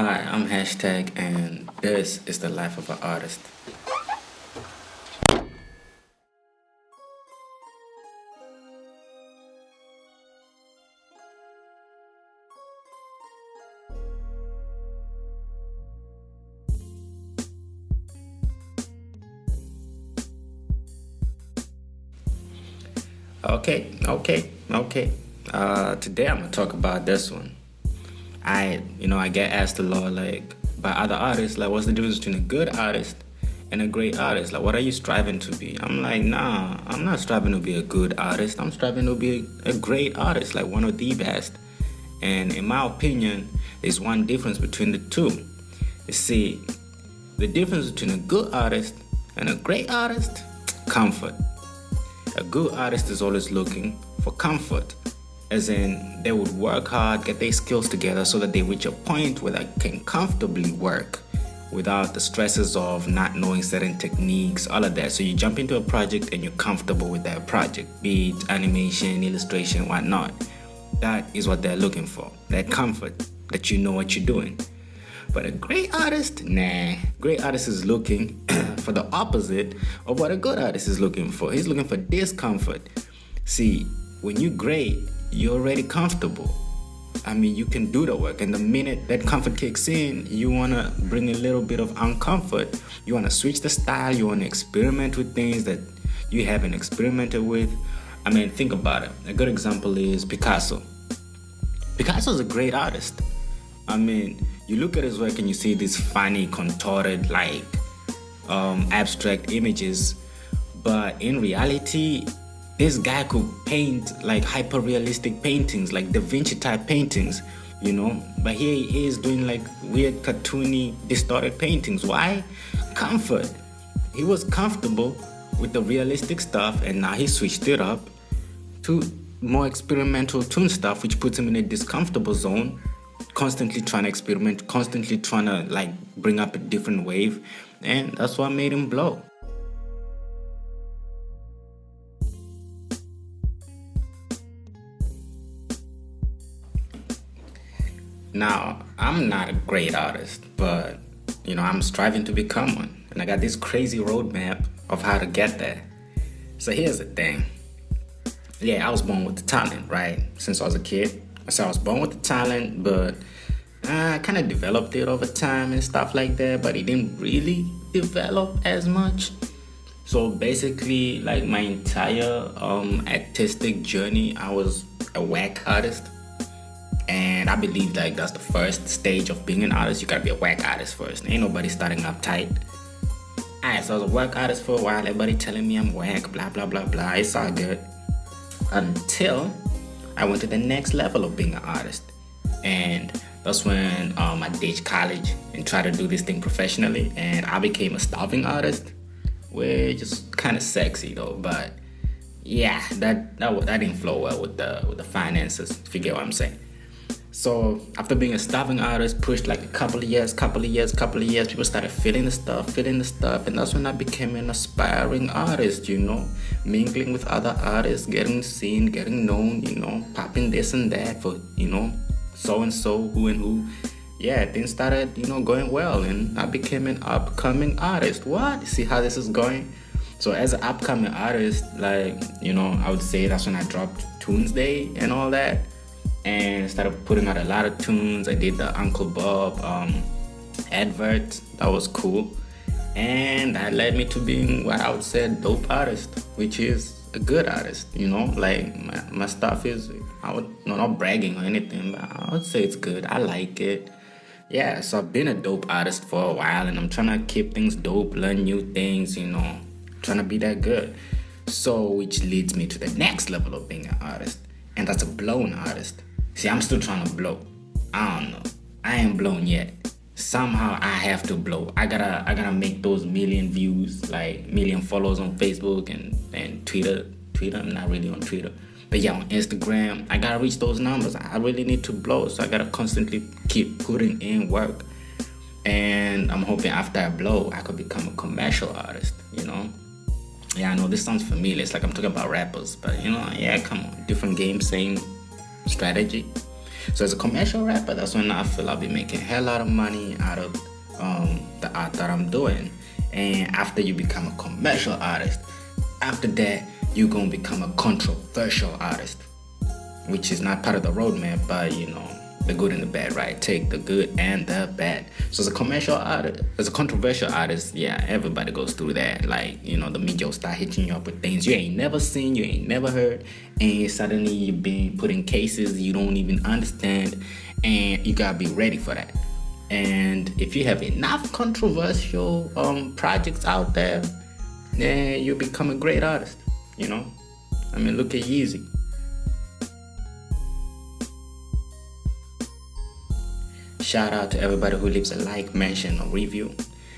Hi, I'm Hashtag, and this is the life of an artist. Okay. Today I'm gonna talk about this one. I get asked a lot, like, by other artists, like, what's the difference between a good artist and a great artist? Like, what are you striving to be? I'm like, nah, I'm not striving to be a good artist. I'm striving to be a great artist, like one of the best. And in my opinion, there's one difference between the two. You see, the difference between a good artist and a great artist, comfort. A good artist is always looking for comfort, as in they would work hard, get their skills together so that they reach a point where they can comfortably work without the stresses of not knowing certain techniques, all of that. So you jump into a project and you're comfortable with that project, be it animation, illustration, whatnot. That is what they're looking for, that comfort, that you know what you're doing. But a great artist, nah. Great artist is looking for the opposite of what a good artist is looking for. He's looking for discomfort. See, when you're great, you're already comfortable. I mean, you can do the work, and the minute that comfort kicks in, you want to bring a little bit of uncomfort. You want to switch the style. You want to experiment with things that you haven't experimented with. I mean, think about it. A good example is Picasso. Picasso's a great artist. I mean, you look at his work and you see these funny, contorted, like abstract images, but in reality, this guy could paint like hyper-realistic paintings, like Da Vinci type paintings, But here he is doing like weird, cartoony, distorted paintings. Why? Comfort. He was comfortable with the realistic stuff, and now he switched it up to more experimental toon stuff, which puts him in a discomfortable zone, constantly trying to experiment, constantly trying to like bring up a different wave, and that's what made him blow. Now, I'm not a great artist, but I'm striving to become one, and I got this crazy roadmap of how to get there. So here's the thing. Yeah, I was born with the talent, right? Since I was a kid. So I was born with the talent, but I kind of developed it over time and stuff like that, but it didn't really develop as much. So basically, like my entire artistic journey, I was a whack artist. And I believe like that's the first stage of being an artist. You gotta be a whack artist first. Ain't nobody starting up tight. Alright, so I was a whack artist for a while. Everybody telling me I'm whack, blah, blah, blah, blah. It's all good. Until I went to the next level of being an artist. And that's when I ditched college and tried to do this thing professionally. And I became a starving artist, which is kind of sexy though. But yeah, that didn't flow well with the finances, if you get what I'm saying. So after being a starving artist, pushed like a couple of years, people started feeling the stuff, and that's when I became an aspiring artist, mingling with other artists, getting seen, getting known, popping this and that for, so and so, who and who. Yeah, things started, going well, and I became an upcoming artist. What? See how this is going? So as an upcoming artist, like, I would say that's when I dropped Tuesday and all that, and started putting out a lot of tunes. I did the Uncle Bob advert. That was cool. And that led me to being what I would say a dope artist, which is a good artist, Like my stuff is, not bragging or anything, but I would say it's good. I like it. Yeah, so I've been a dope artist for a while, and I'm trying to keep things dope, learn new things, trying to be that good. So, which leads me to the next level of being an artist, and that's a blown artist. See, I'm still trying to blow. I don't know. I ain't blown yet. Somehow I have to blow. I gotta make those million views, like million followers on Facebook and Twitter. I'm not really on Twitter. But yeah, on Instagram, I gotta reach those numbers. I really need to blow. So I gotta constantly keep putting in work. And I'm hoping after I blow, I could become a commercial artist, Yeah, I know this sounds familiar. It's like I'm talking about rappers, but yeah, come on. Different game, same strategy. So as a commercial rapper, that's when I feel I'll be making a hell lot of money out of the art that I'm doing. And after you become a commercial artist, after that, you're gonna become a controversial artist, which is not part of the roadmap, but the good and the bad, right? Take the good and the bad. So as a commercial artist, as a controversial artist, yeah, everybody goes through that. Like, the media will start hitting you up with things you ain't never seen, you ain't never heard, and suddenly you're being put in cases you don't even understand, and you gotta be ready for that. And if you have enough controversial projects out there, then you become a great artist, I mean, look at Yeezy. Shout out to everybody who leaves a like, mention, or review.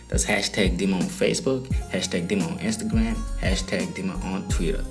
That's hashtag DIMA on Facebook, hashtag DIMA on Instagram, hashtag DIMA on Twitter.